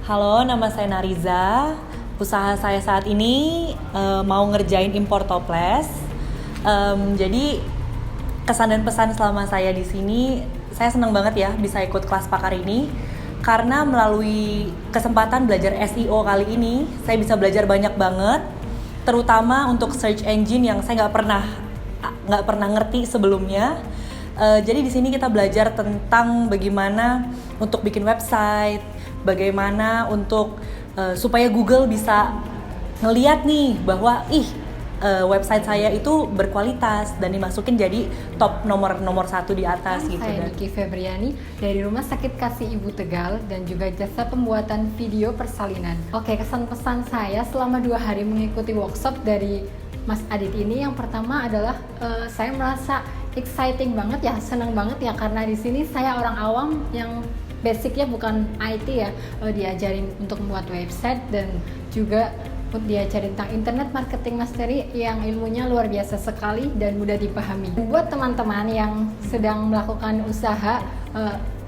Halo, nama saya Nariza. Usaha saya saat ini mau ngerjain impor toples. Jadi kesan dan pesan selama saya di sini, saya senang banget ya bisa ikut kelas PAKAR ini. Karena melalui kesempatan belajar SEO kali ini, saya bisa belajar banyak banget. Terutama untuk search engine yang saya nggak pernah ngerti sebelumnya. Jadi di sini kita belajar tentang bagaimana untuk bikin website, bagaimana untuk supaya Google bisa ngeliat nih bahwa website saya itu berkualitas dan dimasukin jadi top nomor 1 di atas gitu. Saya Niki Febriani dari Rumah Sakit Kasih Ibu Tegal dan juga jasa pembuatan video persalinan. Oke, kesan pesan saya selama 2 hari mengikuti workshop dari Mas Adit ini, yang pertama adalah saya merasa exciting banget ya, senang banget ya, karena di sini saya orang awam yang basicnya bukan IT ya, diajarin untuk membuat website dan juga diajarin tentang internet marketing mastery yang ilmunya luar biasa sekali dan mudah dipahami. Buat teman-teman yang sedang melakukan usaha,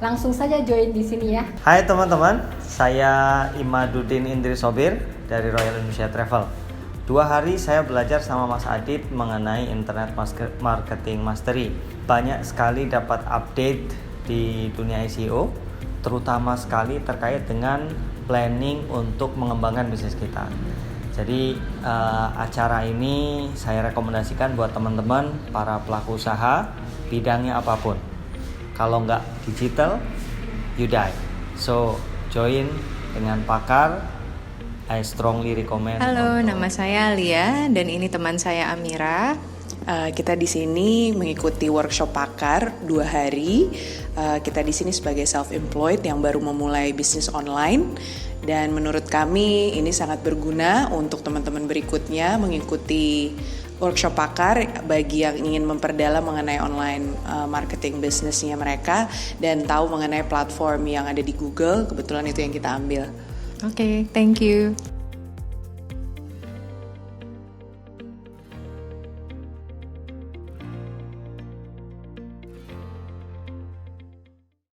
langsung saja join di sini ya. Hai teman-teman, saya Imaduddin Indri Sobir dari Royal Indonesia Travel. 2 hari saya belajar sama Mas Adit mengenai internet marketing mastery. Banyak sekali dapat update di dunia SEO, terutama sekali terkait dengan planning untuk mengembangkan bisnis kita. Jadi acara ini saya rekomendasikan buat teman-teman para pelaku usaha bidangnya apapun. Kalau nggak digital, you die. So join dengan PAKAR. I strongly recommend. Halo, nama saya Alia dan ini teman saya Amira. Kita di sini mengikuti workshop PAKAR 2 hari. Kita di sini sebagai self-employed yang baru memulai bisnis online. Dan menurut kami ini sangat berguna untuk teman-teman berikutnya mengikuti workshop PAKAR bagi yang ingin memperdalam mengenai online marketing bisnisnya mereka dan tahu mengenai platform yang ada di Google. Kebetulan itu yang kita ambil. Oke, thank you.